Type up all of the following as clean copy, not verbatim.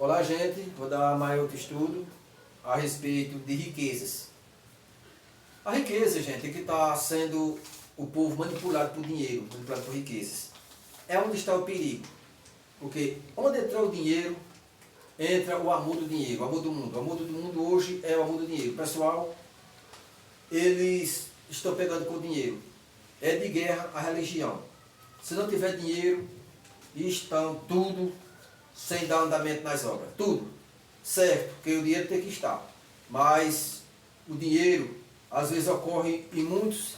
Olá, gente. Vou dar mais outro estudo a respeito de riquezas. A riqueza, gente, é que está sendo o povo manipulado por dinheiro, manipulado por riquezas. É onde está o perigo. Porque onde entrou o dinheiro, entra o amor do dinheiro, o amor do mundo. O amor do mundo hoje é o amor do dinheiro. O pessoal, eles estão pegando com o dinheiro. É de guerra a religião. Se não tiver dinheiro, estão tudo sem dar andamento nas obras. Tudo. Certo, porque o dinheiro tem que estar. Mas o dinheiro, às vezes, ocorre em muitos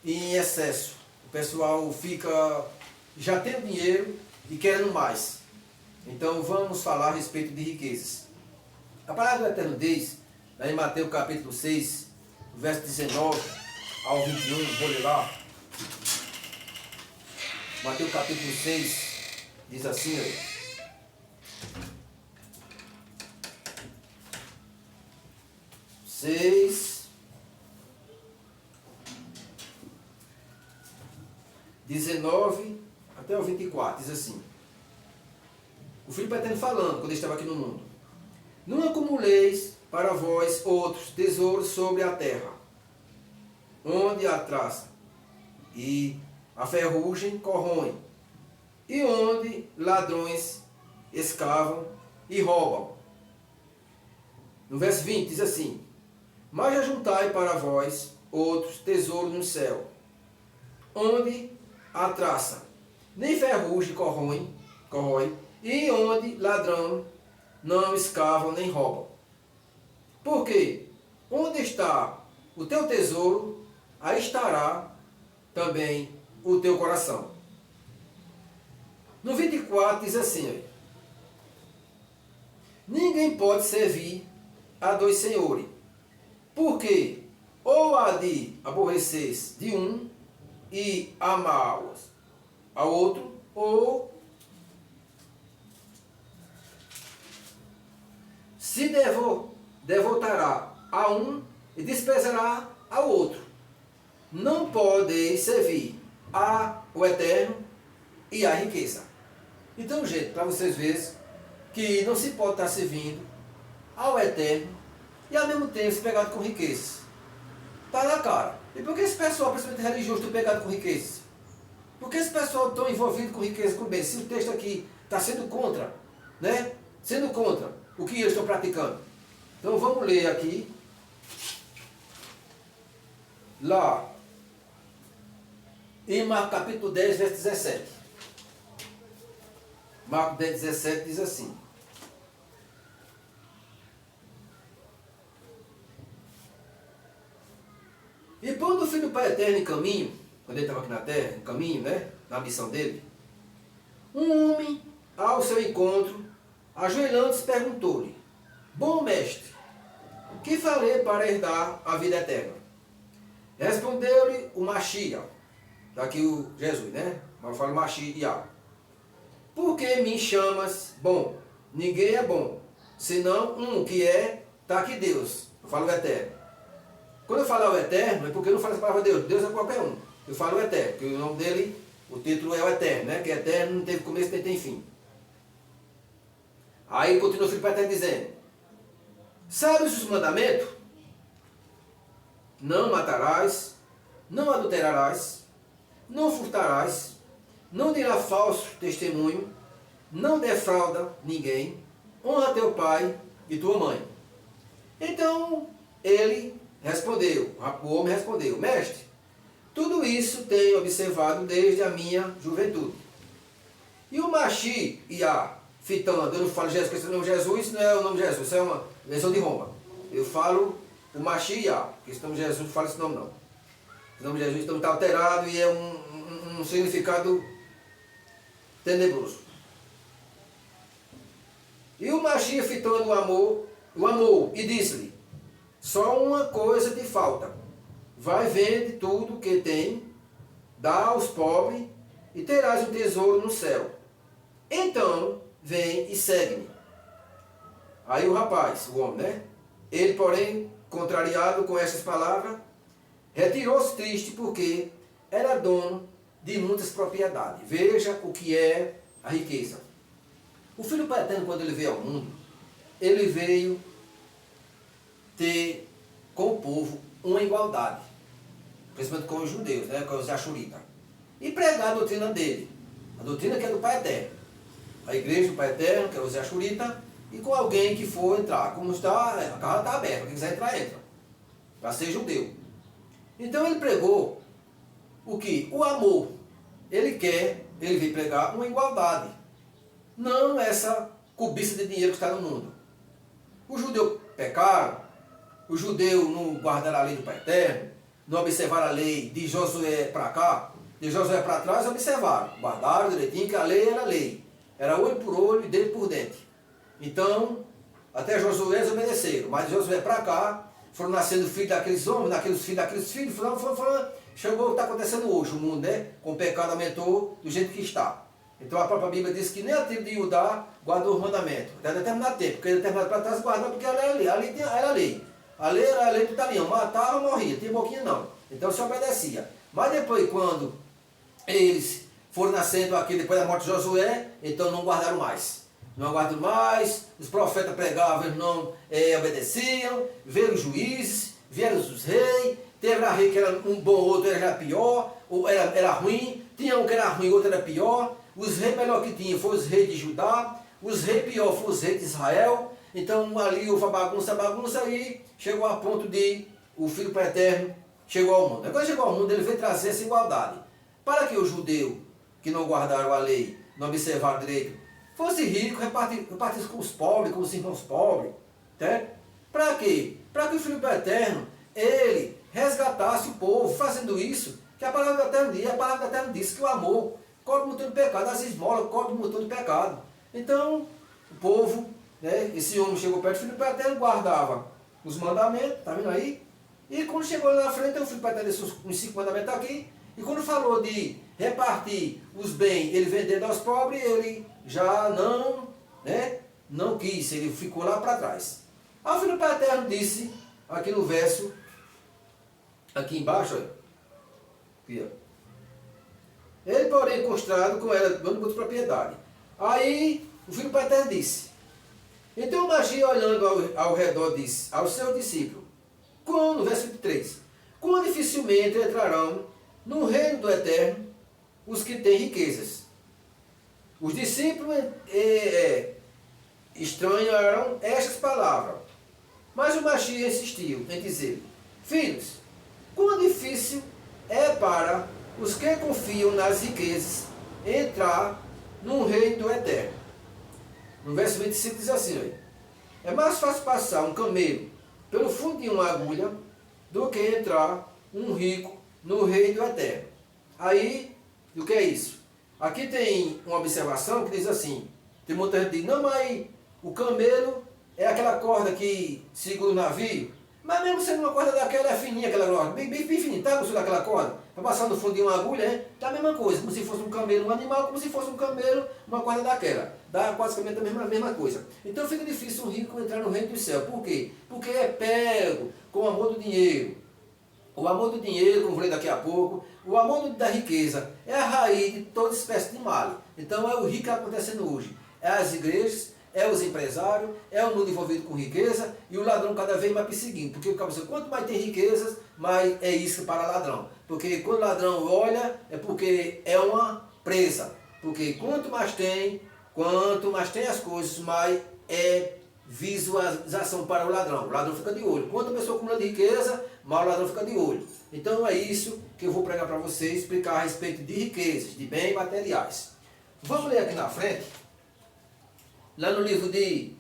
e em excesso. O pessoal fica, já tem o dinheiro e querendo mais. Então vamos falar a respeito de riquezas. A palavra do Eterno diz, em Mateus capítulo 6, verso 19 ao 21, vou ler lá. Mateus capítulo 6 diz assim, ó. 6, 19 até o 24, diz assim. O Filho Eterno falando, quando ele estava aqui no mundo. Não acumuleis para vós outros tesouros sobre a terra, onde a traça e a ferrugem corroem, e onde ladrões escavam e roubam. No verso 20 diz assim, mas ajuntai para vós outros tesouros no céu, onde a traça nem ferrugem corrói, e onde ladrão não escavam nem roubam. Porque onde está o teu tesouro, aí estará também o teu coração. No 24 diz assim, ninguém pode servir a dois senhores, porque ou há de aborrecer de um e amar ao outro, ou se devotará a um e desprezará ao outro. Não podeis servir ao Eterno e à riqueza. Então, gente, para vocês verem que não se pode estar servindo ao Eterno e ao mesmo tempo se pegado com riquezas. Está na cara. E por que esse pessoal, principalmente religioso, estão pegado com riquezas? Por que esse pessoal tão envolvido com riqueza, com bem? Se o texto aqui está sendo contra, né? Sendo contra o que eles estão praticando. Então vamos ler aqui. Lá. Em Marcos capítulo 10, verso 17. Marcos 10, 17 diz assim. E pondo o Filho do Pai Eterno em caminho, quando ele estava aqui na terra, em caminho, né? Na missão dele, um homem ao seu encontro, ajoelhando-se, perguntou-lhe, bom mestre, que farei para herdar a vida eterna? Respondeu-lhe o Machia, está aqui o Jesus, né? Mas eu falo Machia. Por que me chamas bom? Ninguém é bom, senão um que está aqui Deus. Eu falo o eterno. Quando eu falar o eterno, é porque eu não falo essa palavra Deus. Deus é qualquer um. Eu falo o eterno, porque o nome dele, o título é o eterno, né? Que eterno não teve começo nem tem fim. Aí continua o Filho Eterno dizendo, sabes os mandamentos? Não matarás, não adulterarás, não furtarás, não dirás falso testemunho, não defrauda ninguém, honra teu pai e tua mãe. Então ele respondeu, o homem respondeu, mestre, tudo isso tenho observado desde a minha juventude. E o Machi fitando, eu não falo Jesus, porque esse nome Jesus não é o nome de Jesus, isso é uma versão de Roma. Eu falo o Machia, porque esse nome de Jesus não fala esse nome não. O nome de Jesus então está alterado e é um significado tenebroso. E o Machia fitando o amor e disse-lhe, só uma coisa te falta, vai vende tudo que tem, dá aos pobres e terás um tesouro no céu. Então, vem e segue-me. Aí o rapaz, o homem, né? Ele, porém, contrariado com essas palavras, retirou-se triste porque era dono de muitas propriedades. Veja o que é a riqueza. O Filho Eterno, quando ele veio ao mundo, ele veio ter com o povo uma igualdade, principalmente com os judeus, né, com os Ashuritas, e pregar a doutrina dele, a doutrina que é do Pai Eterno, a igreja do Pai Eterno, que é os Ashuritas, e com alguém que for entrar, como está, a casa está aberta, quem quiser entrar, entra, para ser judeu. Então ele pregou o que? O amor. Ele veio pregar uma igualdade, não essa cobiça de dinheiro que está no mundo. Os judeus pecaram, os judeus não guardaram a lei do Pai Eterno, não observaram a lei de Josué para cá, de Josué para trás, observaram, guardaram direitinho que a lei era lei, era olho por olho e dente por dente. Então, até Josué eles obedeceram, mas de Josué para cá, foram nascendo filhos daqueles homens, daqueles filhos, chegou o que está acontecendo hoje, o mundo, né? Com o pecado aumentou do jeito que está. Então a própria Bíblia diz que nem a tribo de Judá guardou os mandamentos, até determinado tempo, porque determinado para trás guardou porque ela era lei, era lei. A lei era a lei do talião, matava, morria, tinha boquinha não. Então se obedecia. Mas depois, quando eles foram nascendo aqui, depois da morte de Josué, então não guardaram mais. Não guardaram mais, os profetas pregavam, eles não obedeciam, veio os juízes, vieram os reis, teve a rei que era um bom, outro era pior, ou era ruim, tinha um que era ruim, outro era pior. Os reis melhor que tinha foram os reis de Judá, os reis pior foram os reis de Israel. Então ali houve a bagunça, e chegou a ponto de o Filho para Eterno chegou ao mundo. Quando chegou ao mundo, ele veio trazer essa igualdade. Para que o judeu que não guardaram a lei, não observaram direito, fosse rico, repartisse com os pobres, com os irmãos pobres. Né? Para quê? Para que o Filho para Eterno, ele resgatasse o povo, fazendo isso, que a palavra do Eterno diz, diz que o amor cobre o montão de pecado, as esmolas cobrem o montão de pecado. Então, o povo, né, esse homem chegou perto do Filho para Eterno, guardava os mandamentos, está vendo aí? E quando chegou lá na frente, o Filho para Eterno disse os 5 mandamentos aqui, e quando falou de repartir os bens, ele vendendo aos pobres, ele já não quis, ele ficou lá para trás. Aí o Filho para Eterno disse, aqui no verso, aqui embaixo, olha, aqui, ó. Ele, porém, constrado com ela, dando muita propriedade. Aí, o Filho para Eterno disse, então o Magi, olhando ao redor, disse aos seus discípulos, no verso 23, quão dificilmente entrarão no reino do Eterno os que têm riquezas. Os discípulos estranharam estas palavras, mas o Magi insistiu em dizer, filhos, quão difícil é para os que confiam nas riquezas entrar no reino do Eterno. No verso 25 diz assim, olha, é mais fácil passar um camelo pelo fundo de uma agulha do que entrar um rico no reino do Eterno. Aí, o que é isso? Aqui tem uma observação que diz assim, tem muita gente que diz, não, mas o camelo é aquela corda que segura o navio, mas mesmo sendo uma corda daquela, é fininha aquela corda, bem fininha, tá gostando daquela corda? Para passar no fundo de uma agulha, né? Dá a mesma coisa, como se fosse um camelo, um animal, como se fosse um camelo, uma corda daquela. Dá basicamente a mesma coisa. Então fica difícil um rico entrar no reino do céu. Por quê? Porque é pego com o amor do dinheiro. O amor do dinheiro, como eu falei daqui a pouco, o amor da riqueza é a raiz de toda espécie de mal. Então é o rico que está acontecendo hoje. É as igrejas, é os empresários, é o mundo envolvido com riqueza e o ladrão cada vez mais perseguindo. Porque quanto mais tem riquezas, mais é isso para ladrão. Porque quando o ladrão olha, é porque é uma presa. Porque quanto mais tem as coisas, mais é visualização para o ladrão. O ladrão fica de olho. Quanto a pessoa acumula de riqueza, mais o ladrão fica de olho. Então é isso que eu vou pregar para vocês, explicar a respeito de riquezas, de bens materiais. Vamos ler aqui na frente, lá no livro de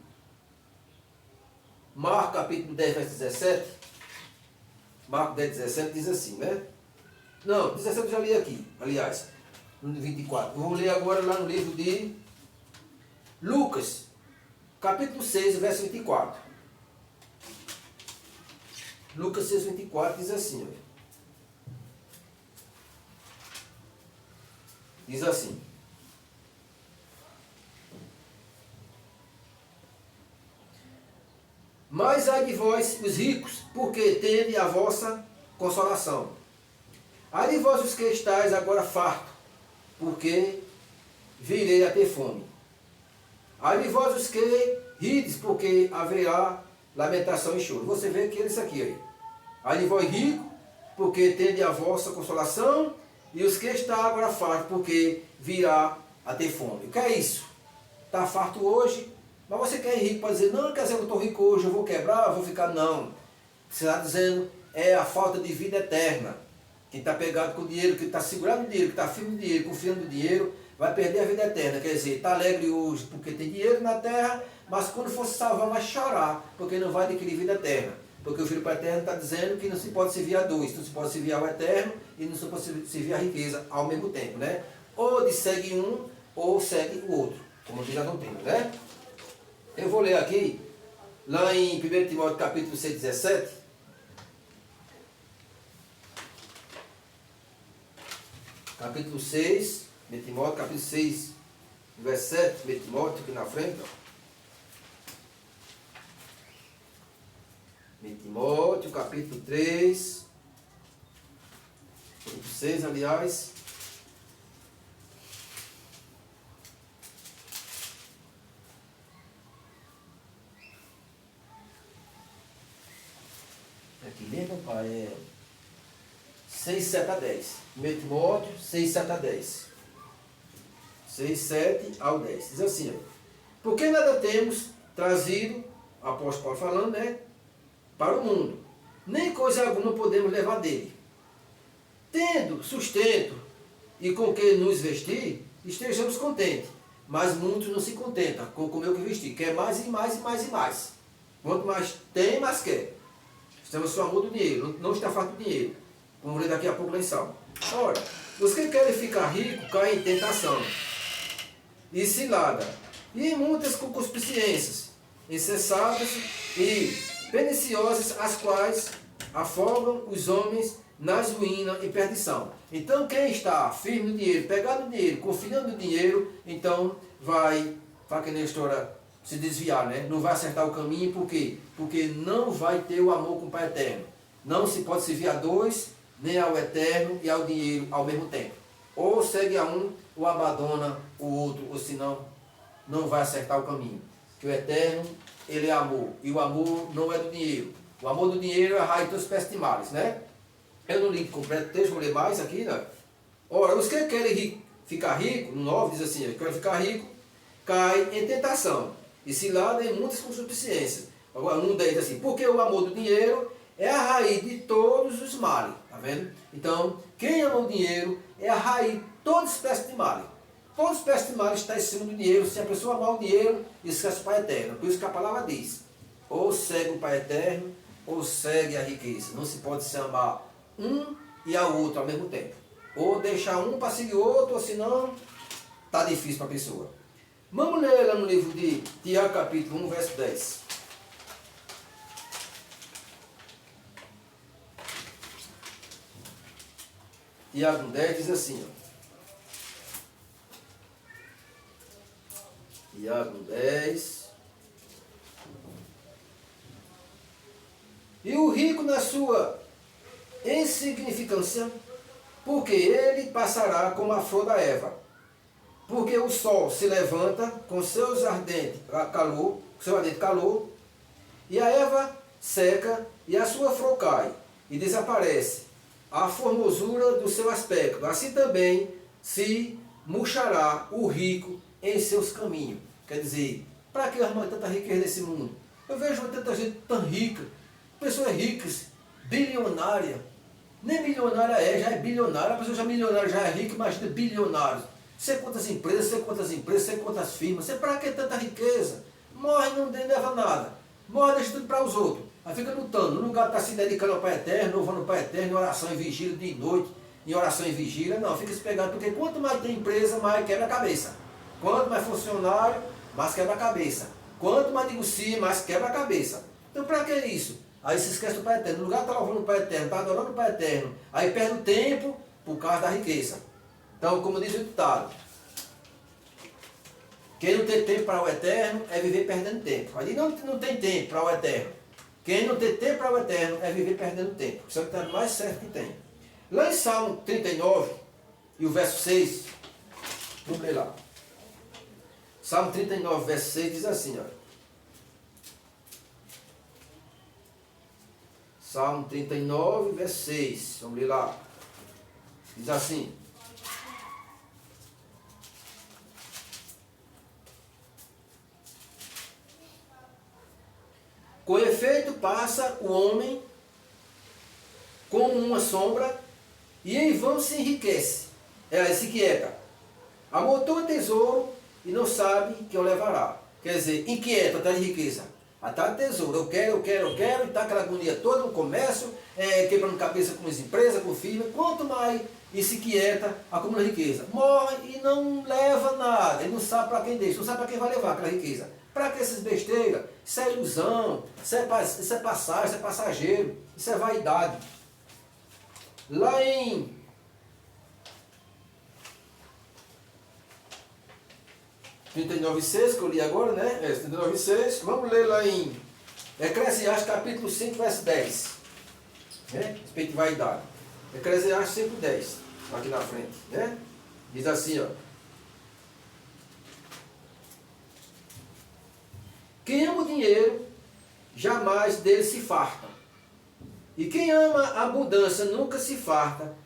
Marcos, capítulo 10, verso 17. Marcos 10, 17 diz assim, né? Não, 17 eu já li aqui, aliás, no 24. Eu vou ler agora lá no livro de Lucas, capítulo 6, verso 24. Lucas 6, 24 diz assim, olha. Diz assim. Mas ai de vós, os ricos, porque tende a vossa consolação. Ai de vós, os que estáis agora fartos, porque virei a ter fome. Aí vós os que rides, porque haverá lamentação e choro. Você vê que ele isso aqui aí. Aí vós rico, porque tende a vossa consolação, e os que estão agora fartos, porque virá a ter fome. O que é isso? Está farto hoje, mas você quer ir rico para dizer, não, quer dizer, eu estou rico hoje, eu vou quebrar, eu vou ficar, não. Você está dizendo, é a falta de vida eterna. Quem está pegado com o dinheiro, quem está segurando o dinheiro, que está firme no dinheiro, confiando no dinheiro, vai perder a vida eterna. Quer dizer, está alegre hoje porque tem dinheiro na terra, mas quando for se salvar vai chorar, porque não vai adquirir vida eterna. Porque o Filho para Eterno está dizendo que não se pode servir a dois, não se pode servir ao eterno e não se pode servir a riqueza ao mesmo tempo, né? Ou de segue um, ou segue o outro, como diz a doutrina, né? Eu vou ler aqui, lá em 1 Timóteo capítulo 6, 17. Capítulo 6, 1 Timóteo, capítulo 6, verso 7, 1 Timóteo, aqui na frente, ó. 1 Timóteo, capítulo 3, capítulo 6, aliás. Aqui mesmo, pai, é 6, 7 a 10. 1 Timóteo, 6, 7 a 10. 6, 7 ao 10. Diz assim, ó. Porque nada temos trazido, o apóstolo Paulo falando, né? Para o mundo, nem coisa alguma podemos levar dele. Tendo sustento e com que nos vestir, estejamos contentes. Mas muitos não se contentam com comer o que vestir. Quer mais e mais e mais e mais. Quanto mais tem, mais quer. Estamos só amor do dinheiro, não está farto do dinheiro. Vamos ler daqui a pouco lá em Salmo. Ora, os que querem ficar ricos caem em tentação e cilada, e em muitas concupiscências, incessadas e perniciosas, as quais afogam os homens nas ruínas e perdição. Então quem está firme no dinheiro, pegado no dinheiro, confiando no dinheiro, então vai que nem a história, se desviar, né? Não vai acertar o caminho, por quê? Porque não vai ter o amor com o Pai Eterno. Não se pode servir a dois, nem ao Eterno e ao dinheiro ao mesmo tempo. Ou segue a um, ou abandona o outro, ou senão não vai acertar o caminho. Que o Eterno, ele é amor, e o amor não é do dinheiro. O amor do dinheiro é a raiz das espécies de males, né? Eu não li completo o texto, vou ler mais aqui, né? Ora, os que querem ficar rico, no 9 diz assim, querem ficar rico, cai em tentação, e cilada em muitas concupiscências. Agora, no 10 diz assim, porque o amor do dinheiro é a raiz de todos os males, tá vendo? Então, quem ama o dinheiro é a raiz de toda espécie de males. Toda espécie de mal está em cima do dinheiro. Se a pessoa amar o dinheiro, esquece o Pai Eterno. Por isso que a palavra diz, ou segue o Pai Eterno, ou segue a riqueza. Não se pode se amar um e ao outro ao mesmo tempo. Ou deixar um para seguir o outro, ou senão está difícil para a pessoa. Vamos ler lá no livro de Tiago, capítulo 1, verso 10. Tiago 10 diz assim, ó. Tiago 10. E o rico na sua insignificância, porque ele passará como a flor da erva. Porque o sol se levanta com seu ardente calor, e a erva seca, e a sua flor cai, e desaparece a formosura do seu aspecto. Assim também se murchará o rico em seus caminhos. Quer dizer, para que arrumar tanta riqueza nesse mundo? Eu vejo tanta gente tão rica, pessoas ricas, bilionária, nem milionária já é bilionária, a pessoa já milionária, já é rica, imagina bilionário. Sei quantas empresas, sei quantas firmas, sei para que tanta riqueza? Morre, não leva nada, morre, deixa tudo para os outros. Aí fica lutando, no lugar de estar se dedicando ao Pai Eterno, louvando o Pai Eterno, em oração e vigília de noite, em oração e vigília, não, fica se pegando, porque quanto mais tem empresa, mais quebra a cabeça. Quanto mais funcionário, mais quebra a cabeça. Quanto mais negocia, mais quebra a cabeça. Então para que isso? Aí se esquece do Pai Eterno. No lugar de estar louvando o Pai Eterno, está adorando o Pai Eterno, aí perde o tempo por causa da riqueza. Então, como diz o ditado, quem não tem tempo para o Eterno é viver perdendo tempo. Ali não tem tempo para o Eterno. Quem não tem tempo para o Eterno é viver perdendo tempo. Isso é o que está mais certo que tem. Lá em Salmo 39, e o verso 6, vamos ler lá. Salmo 39, verso 6 diz assim, ó. Salmo 39, verso 6. Vamos ler lá. Diz assim. Com efeito passa o homem como uma sombra e em vão se enriquece. Ela se inquieta. Amontoa tesouro e não sabe que o levará. Quer dizer, inquieta, está de riqueza. Atrás de tesouro. Eu quero, e está aquela agonia toda no comércio, quebrando cabeça com as empresas, com firmas. Quanto mais e se inquieta, acumula riqueza. Morre e não leva nada. Ele não sabe para quem deixa, não sabe para quem vai levar aquela riqueza. Para que essas besteiras? Isso é ilusão, isso é passagem, isso é passageiro, isso é vaidade. Lá em trinta e nove seis, que eu li agora, né? 39,6. Vamos ler lá em Eclesiastes capítulo 5, verso 10. Né? Respeito de vaidade. Eclesiastes 5, 10. Aqui na frente. Né? Diz assim, ó. Quem ama o dinheiro, jamais dele se farta. E quem ama a abundância, nunca se farta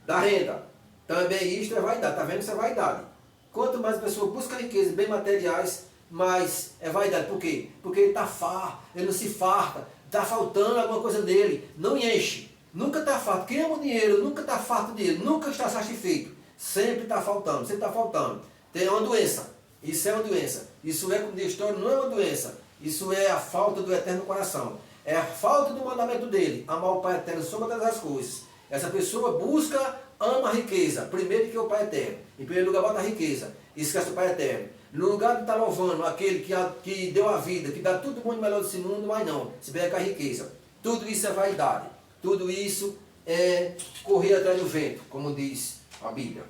da renda. Também isto é vaidade. Está vendo? Isso é vaidade. Quanto mais a pessoa busca riqueza, bem materiais, mais é vaidade. Por quê? Porque ele está farto, ele não se farta, está faltando alguma coisa dele, não enche. Nunca está farto. Quem ama o dinheiro, nunca está farto dele, nunca está satisfeito. Sempre está faltando, sempre está faltando. Tem uma doença. Isso é uma doença. Isso é, como diz a história, não é uma doença. Isso é a falta do eterno coração. É a falta do mandamento dele. Amar o Pai eterno sobre todas as coisas. Essa pessoa busca, ama a riqueza. Primeiro que é o Pai eterno. Em primeiro lugar, bota a riqueza. Esquece o Pai eterno. No lugar de estar louvando aquele que deu a vida, que dá tudo bom e melhor desse mundo, mas não. Se vier com a riqueza. Tudo isso é vaidade. Tudo isso é correr atrás do vento, como diz a Bíblia.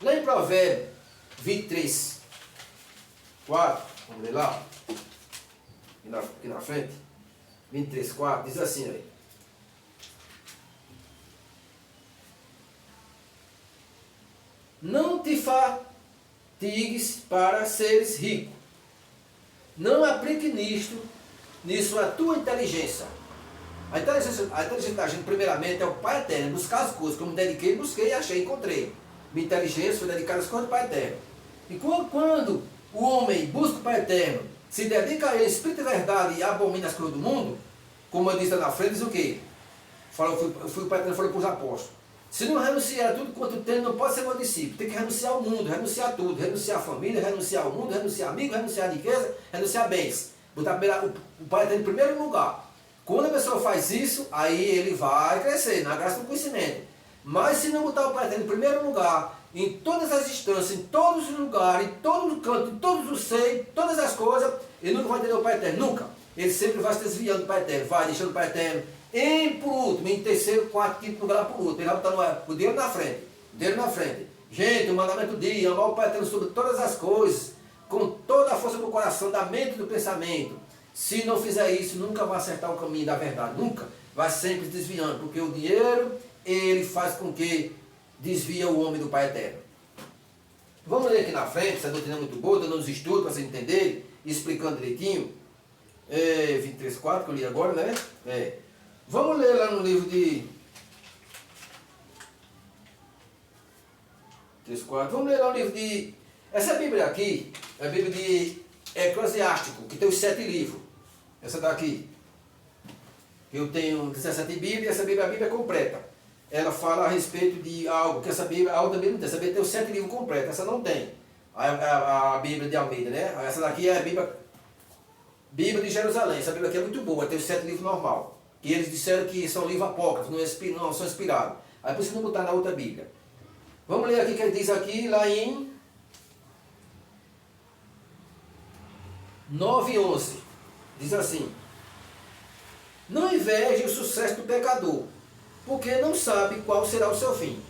Lá em Provérbios 23, 4, vamos ler lá, aqui na frente, 23, 4, diz assim aí. Não te fatigues para seres rico. Não aplique nisso a tua inteligência. A inteligência da gente, primeiramente, é o Pai Eterno. Buscar as coisas. Como dediquei, busquei, achei, encontrei. Minha inteligência foi dedicada às coisas do Pai Eterno. E quando o homem busca o Pai Eterno, se dedica a ele, espírito e verdade, e abomina as coisas do mundo, como eu disse lá na frente, diz o quê? O Pai Eterno falou para os apóstolos. Se não renunciar a tudo quanto tem, não pode ser meu discípulo. Tem que renunciar ao mundo, renunciar a tudo. Renunciar à família, renunciar ao mundo, renunciar a amigo, renunciar a riqueza, renunciar a bens. Botar o Pai Eterno em primeiro lugar. Quando a pessoa faz isso, aí ele vai crescer na graça do conhecimento. Mas se não botar o Pai Eterno em primeiro lugar, em todas as instâncias, em todos os lugares, em todo o canto, em todos os seios, todas as coisas, ele nunca vai entender o Pai Eterno, nunca. Ele sempre vai se desviando do Pai Eterno, vai deixando o Pai Eterno por último, em terceiro, quarto, quinto lugar por último. Ele vai botar o dinheiro na frente, o dinheiro na frente. Gente, o mandamento diz, amar o Pai Eterno sobre todas as coisas, com toda a força do coração, da mente e do pensamento. Se não fizer isso, nunca vai acertar o caminho da verdade, nunca. Vai sempre desviando, porque o dinheiro, ele faz com que desvia o homem do Pai Eterno. Vamos ler aqui na frente, essa doutrina é muito boa, dando uns estudos para vocês entenderem, explicando direitinho. 23,4 que eu li agora, né? Vamos ler lá no livro de 3,4. Vamos ler lá no livro de... Essa Bíblia aqui é a Bíblia de Eclesiástico, que tem os 7 livros. Essa daqui. Eu tenho 17 Bíblias, essa Bíblia, a Bíblia é completa. Ela fala a respeito de algo, que essa Bíblia, a outra Bíblia não tem. Essa Bíblia tem os 7 livros completos, essa não tem. A Bíblia de Almeida, né? Essa daqui é a Bíblia de Jerusalém. Essa Bíblia aqui é muito boa, tem os 7 livros normal. E eles disseram que são livros apócrifos, não são inspirados. Aí por isso não botar na outra Bíblia. Vamos ler aqui o que ele diz aqui, lá em 9:11. Diz assim: não inveje o sucesso do pecador, porque não sabe qual será o seu fim.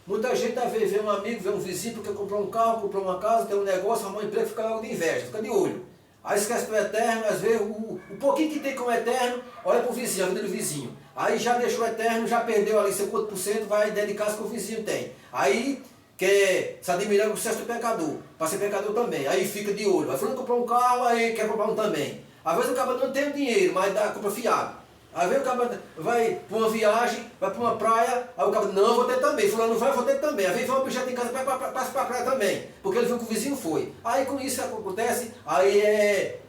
Muita gente às vezes vê um amigo, vê um vizinho porque comprou um carro, comprou uma casa, tem um negócio, arrumou um emprego, fica logo de inveja, fica de olho. Aí esquece do eterno, às vezes o pouquinho que tem como eterno, olha para o vizinho, a vida do vizinho. Aí já deixou o eterno, já perdeu ali seu quanto por cento, vai dedicar-se que o vizinho tem. Aí quer se admirar com o sucesso do pecador, para ser pecador também. Aí fica de olho. Aí fulano comprou um carro, aí quer comprar um também. Às vezes o cara não tem dinheiro, mas compra fiado. Às vezes o cara vai para uma viagem, vai para uma praia, aí o cara não, vou ter também. Fulano não vai, vou ter também. Às vezes vai um objeto em casa, passa para a praia também. Porque ele viu que o vizinho foi. Aí com isso acontece, aí é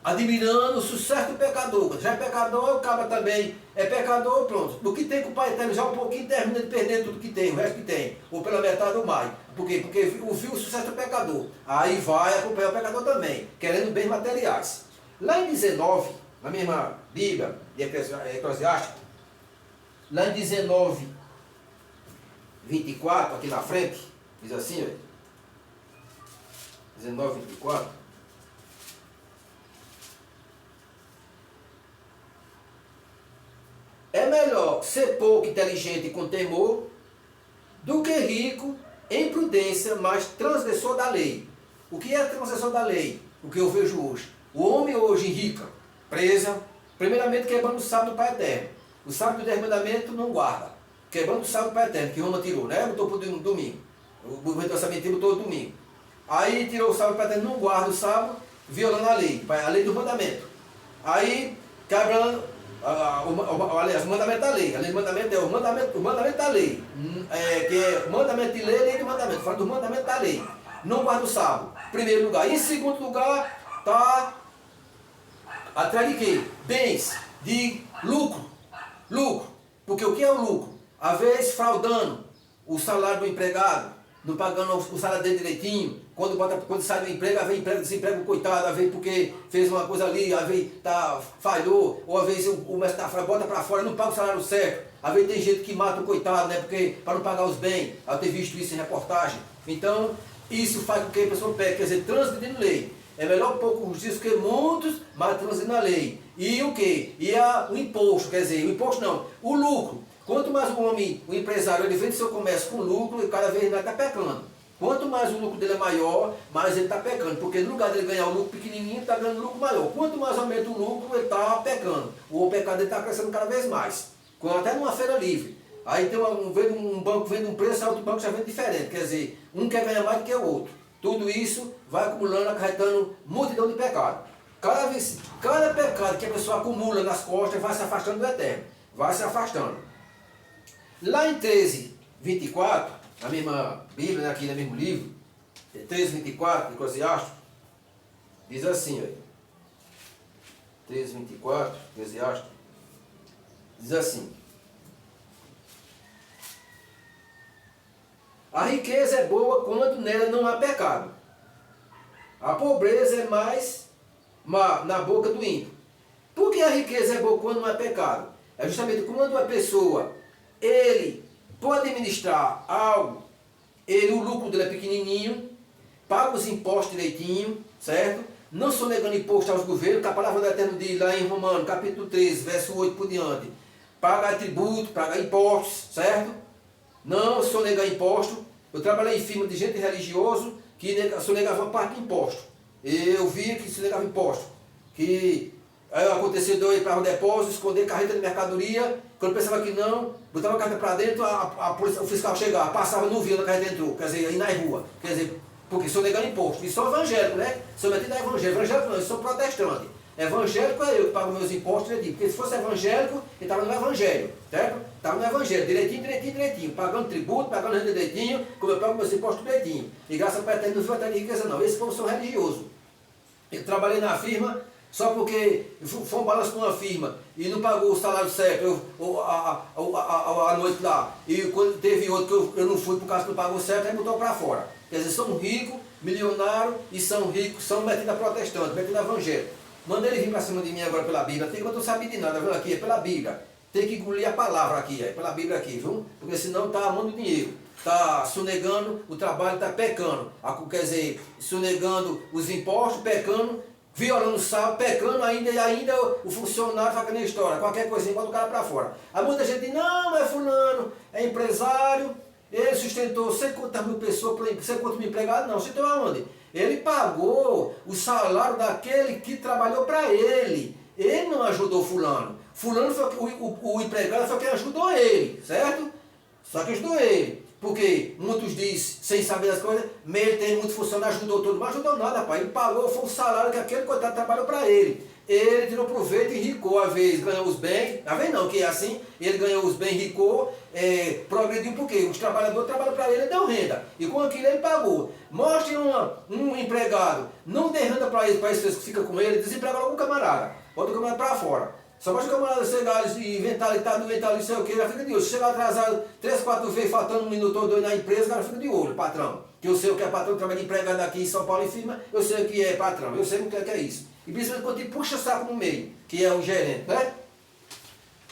admirando o sucesso do pecador. Já é pecador, o cara também é pecador, pronto. Do que tem com o Pai Eterno, já um pouquinho termina de perder tudo que tem, o resto que tem. Ou pela metade ou mais. Por quê? Porque viu o sucesso do pecador. Aí vai acompanhar o pecador também, querendo bens materiais. Lá em 19, na mesma Bíblia de Eclesiástico, lá em 19, 24, aqui na frente, diz assim, ó, 19, 24. É melhor ser pouco inteligente com temor do que rico em prudência, mas transgressor da lei. O que é transgressor da lei? O que eu vejo hoje. O homem hoje rica, presa, primeiramente quebrando o sábado do Pai Eterno. O sábado do 10 mandamentos não guarda. Quebrando o sábado do Pai Eterno, que Roma tirou, né? Botou para o domingo. O movimento orçamentário botou o domingo. Aí tirou o sábado do Pai Eterno, não guarda o sábado, violando a lei do mandamento. Aí, quebrando aliás, o mandamento da lei. A lei do mandamento é o mandamento da lei. Que é o mandamento de lei, lei do mandamento. Fala do mandamento da lei. Não guarda o sábado. Primeiro lugar. Em segundo lugar, está atrás de quê? Bens de lucro. Lucro. Porque o que é o lucro? Às vezes fraudando o salário do empregado, não pagando o salário dele direitinho. Quando sai do emprego, às vezes desemprego, coitado, às vezes porque fez uma coisa ali, às vezes falhou, ou às vezes o mestre bota para fora, não paga o salário certo. Às vezes tem gente que mata o coitado, né? Porque para não pagar os bens. Eu tenho visto isso em reportagem. Então, isso faz com que a pessoa pegue, quer dizer, transgredindo lei. É melhor pouco justiça que muitos, mas transgredindo a lei. E o quê? E o imposto, quer dizer, o imposto não, o lucro. Quanto mais o homem, o empresário, ele vende seu comércio com lucro, e cada vez ele está pecando. Quanto mais o lucro dele é maior, mais ele está pecando. Porque no lugar dele ganhar o lucro pequenininho, está ganhando lucro maior. Quanto mais aumenta o lucro, ele está pecando. O pecado dele está crescendo cada vez mais. Até numa feira livre. Aí tem um banco vende um preço, outro banco já vende diferente. Quer dizer, um quer ganhar mais do que o outro. Tudo isso vai acumulando, acarretando multidão de pecado. Cada pecado que a pessoa acumula nas costas vai se afastando do eterno. Vai se afastando. Lá em 13, 24, na mesma Bíblia, né, aqui no mesmo livro, 13, 24, Eclesiástico, diz assim, ó, 13, 24, Eclesiástico, diz assim: a riqueza é boa quando nela não há pecado. A pobreza é mais má na boca do ímpio. Por que a riqueza é boa quando não há pecado? É justamente quando a pessoa, ele pode administrar algo, o lucro dele é pequenininho, paga os impostos direitinho, certo? Não sonegando imposto aos governos, que a palavra do Eterno diz lá em Romanos, capítulo 13, verso 8 por diante. Pagar tributo, pagar impostos, certo? Não sonegar imposto. Eu trabalhei em firma de gente religioso que sonegava uma parte de imposto. Eu via que sonegava imposto. Que aconteceu de eu ir para o depósito, esconder carreta de mercadoria. Quando pensava que não, botava a carta para dentro, o fiscal chegava, passava, não via, a carreta entrou. Quer dizer, aí na rua. Quer dizer, porque sonegando imposto. E sou evangélico, né? Sou metido a evangélico. Evangélico não, eu sou protestante. Evangélico é eu que pago meus impostos direitinho. Porque se fosse evangélico, ele estava no evangelho, certo? Estava no evangelho, direitinho. Pagando tributo, pagando renda direitinho, como eu pago meus impostos direitinho. E graças a Deus não foi até de riqueza não. Esse povo são religioso. Eu trabalhei na firma, só porque foi um balanço com uma firma e não pagou o salário certo, a noite lá. E quando teve outro que eu não fui por causa que não pagou certo, aí botou para fora. Quer dizer, são ricos, milionários e são ricos, são metidos a protestante, metidos a evangélico. Manda ele vir para cima de mim agora pela Bíblia. Tem que eu não sabia de nada, viu? Aqui é pela Bíblia. Tem que engolir a palavra aqui, é pela Bíblia aqui, viu? Porque senão está amando dinheiro. Está sonegando o trabalho, está pecando. Quer dizer, sonegando os impostos, pecando, violando o sábado, pecando ainda, e ainda o funcionário faz a história. Qualquer coisinha, bota o cara para fora. Aí muita gente diz, não, mas fulano é empresário, ele sustentou sei quantas mil pessoas, sei quantos mil empregados, não, sustentou aonde? Ele pagou o salário daquele que trabalhou para ele. Ele não ajudou fulano. Fulano foi o empregado foi quem ajudou ele, certo? Só que ajudou ele. porque muitos dizem, sem saber as coisas, mas ele tem muito funcionário, ajudou todo, mas ajudou nada, pai. Ele pagou, foi o salário que aquele coitado trabalhou para ele. Ele tirou proveito e enricou, às vezes ganhou os bens, às vezes não, que é assim, ele ganhou os bens, enricou, progrediu porque os trabalhadores trabalham para ele, deu renda, e com aquilo ele pagou. Mostre um empregado, não dê renda para ele, para esse que fica com ele, desemprega logo o camarada, bota o camarada para fora. Só basta o camarada chegar e inventar, ele tá doente, não sei o que, já fica de olho. Se chegar atrasado 3, 4 vezes, faltando 1 minuto ou 2 na empresa, o cara fica de olho, patrão. Que eu sei o que é patrão, trabalha de empregado aqui em São Paulo e firma, eu sei o que é patrão, eu sei o que é isso. E principalmente quando ele puxa saco no meio, que é o gerente, né?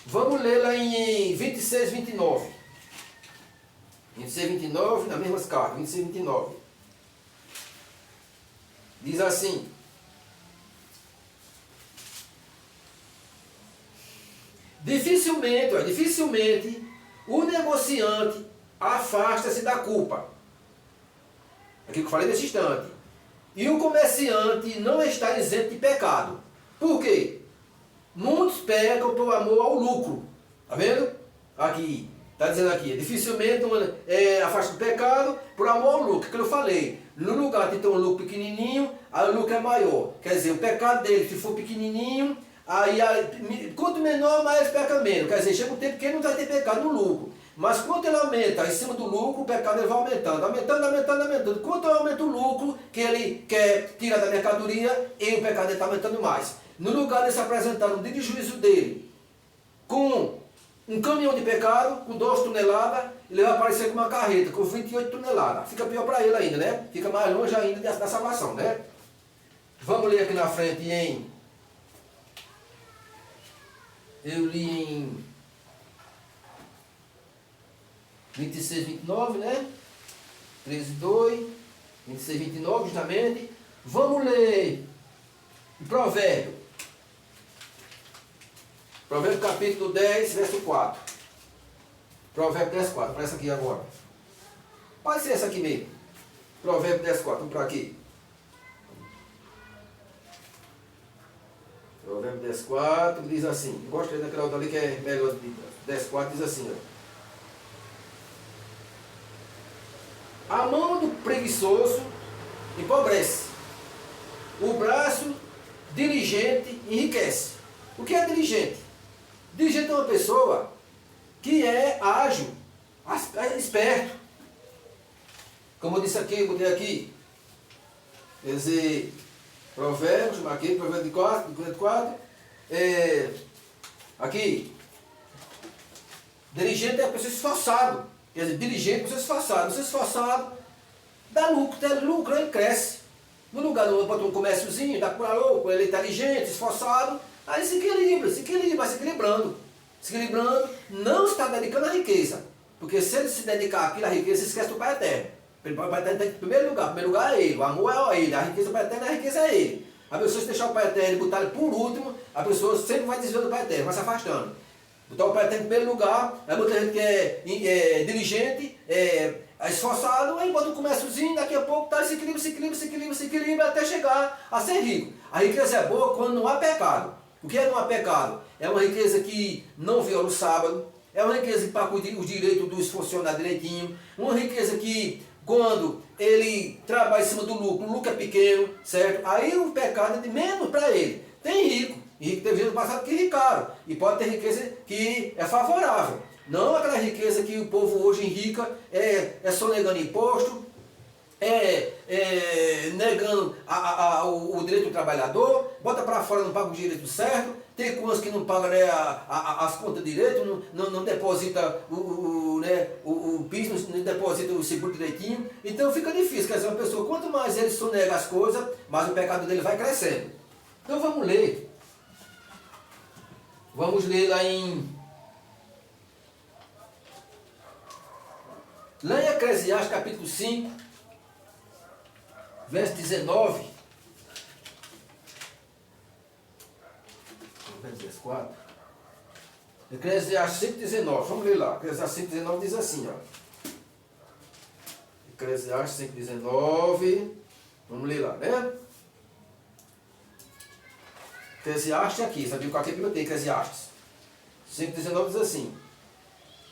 Vamos ler lá em 26, 29. 26, 29, nas mesmas cartas, 26, 29. Diz assim: dificilmente o negociante afasta-se da culpa. Aquilo que eu falei nesse instante. E o comerciante não está isento de pecado. Por quê? Muitos pecam por amor ao lucro. Está vendo? Aqui, está dizendo aqui, dificilmente afasta do pecado por amor ao lucro. Que eu falei, no lugar de ter um lucro pequenininho, aí o lucro é maior. Quer dizer, o pecado dele, se for pequenininho, aí quanto menor, mais peca menos. Quer dizer, chega um tempo que ele não vai ter pecado no lucro. Mas quanto ele aumenta em cima do lucro, o pecado ele vai aumentando. Quanto aumenta o lucro que ele quer tirar da mercadoria, e o pecado está aumentando mais. No lugar de se apresentar no dia de juízo dele, com um caminhão de pecado, com 2 toneladas, ele vai aparecer com uma carreta, com 28 toneladas. Fica pior para ele ainda, né? Fica mais longe ainda da salvação, né? Vamos ler aqui na frente eu li em 26, 29, né? 13, 2, 26, 29, justamente. Vamos ler o Provérbio. Provérbio capítulo 10, verso 4. Provérbio 10, 4. Para essa aqui agora. Pode ser essa aqui mesmo. Provérbio 10, 4. Vamos para aqui. Provérbio 10, 4 diz assim. Eu gosto daquela outra ali que é melhor. 10, 4 diz assim, ó. A mão do preguiçoso empobrece. O braço diligente enriquece. O que é diligente? Diligente é uma pessoa que é ágil, esperto. Como eu disse aqui, eu botei aqui. Quer dizer, Provérbios, marquei, Provérbio 4. Aqui. Diligente é a pessoa esforçada. Quer dizer, diligente, você esforçado. Você esforçado, dá lucro, tem lucro, ele cresce. No lugar do um comérciozinho, dá por louco, ele é inteligente, esforçado, aí se equilibra, vai se equilibrando. Se equilibrando, não está dedicando à riqueza. Porque se ele se dedicar àquilo, à riqueza, ele esquece do Pai Eterno. O Pai Eterno tem em primeiro lugar é ele, o amor é ele, a riqueza do Pai Eterno, a riqueza é ele. A pessoa se deixar o Pai Eterno e botar ele por último, a pessoa sempre vai desviando do Pai Eterno, vai se afastando. Botar o Pai Eterno em primeiro lugar, aí muita gente que é diligente, esforçado, aí bota um comérciozinho, daqui a pouco tá, se equilibra até chegar a ser rico. A riqueza é boa quando não há pecado. O que é não há pecado? É uma riqueza que não viola o sábado, é uma riqueza que paga os direitos dos funcionários direitinho, uma riqueza que quando ele trabalha em cima do lucro, o lucro é pequeno, certo? Aí o pecado é de menos para ele. Tem rico, e rico teve gente no passado que enricaram, e pode ter riqueza que é favorável. Não aquela riqueza que o povo hoje enrica, sonegando imposto, negando o direito do trabalhador, bota para fora, não paga o direito certo, tem coisas que não pagam, né, as contas direito, não deposita o PIS, não deposita o seguro direitinho, então fica difícil. Quer dizer, uma pessoa, quanto mais ele sonega as coisas, mais o pecado dele vai crescendo. Então vamos ler. Vamos ler lá em Eclesiastes capítulo 5, verso 19. Verso 4. Eclesiastes 5, 19. Vamos ler lá. Eclesiastes 5, 19 diz assim, ó. Eclesiastes 5, 19. Vamos ler lá, né? Eclesiastes aqui, sabia qual que eu botei? Eclesiastes 5,19 diz assim: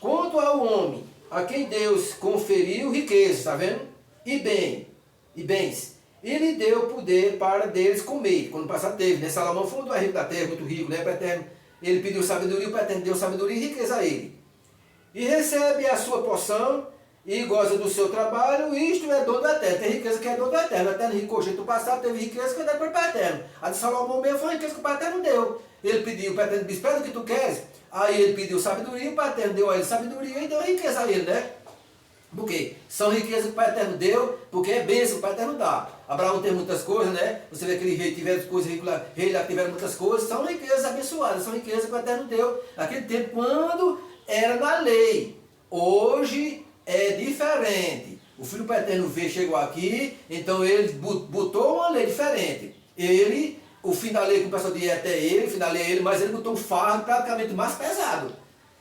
quanto ao homem a quem Deus conferiu riquezas, está vendo? E bens. Ele deu poder para deles comer. Quando passado teve, né? Salomão foi um dos ricos da terra, muito rico, né? Ele pediu sabedoria, o Eterno deu sabedoria e riqueza a ele. E recebe a sua porção e goza do seu trabalho, isto é dom do Eterno. Tem riqueza que é dom do Eterno. O Eterno rico do passado, teve riqueza que é dada para o Eterno. A de Salomão mesmo foi a riqueza que o Eterno deu. Ele pediu, o Eterno disse, pede o que tu queres. Aí ele pediu sabedoria, o Eterno deu a ele sabedoria e deu riqueza a ele, né? Por quê? São riquezas que o Eterno deu, porque é bênção que o Eterno dá. Abraão tem muitas coisas, né? Você vê aquele rei, tiveram coisas, rei lá que tiveram muitas coisas, são riquezas abençoadas, são riquezas que o Eterno deu. Naquele tempo, quando era na lei. Hoje é diferente. O Filho do Eterno veio, chegou aqui, então ele botou uma lei diferente. Ele, o fim da lei que o pessoal diz até ele, o fim da lei é ele, mas ele botou um fardo praticamente mais pesado.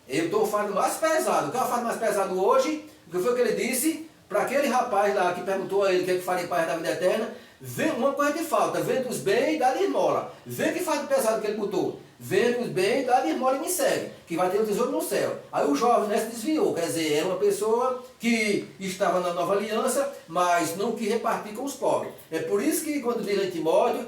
Ele botou um fardo mais pesado. O que é o fardo mais pesado hoje? O que foi que ele disse para aquele rapaz lá que perguntou a ele o que é que faria para da vida eterna? Vê uma coisa que falta, vende os bens e dá-lhe esmola. Vê que fardo pesado que ele botou. Vende os bens e dá-lhe esmola e me segue, que vai ter um tesouro no céu. Aí o jovem, né, se desviou, quer dizer, era uma pessoa que estava na nova aliança, mas não quis repartir com os pobres. É por isso que quando diz em Timóteo,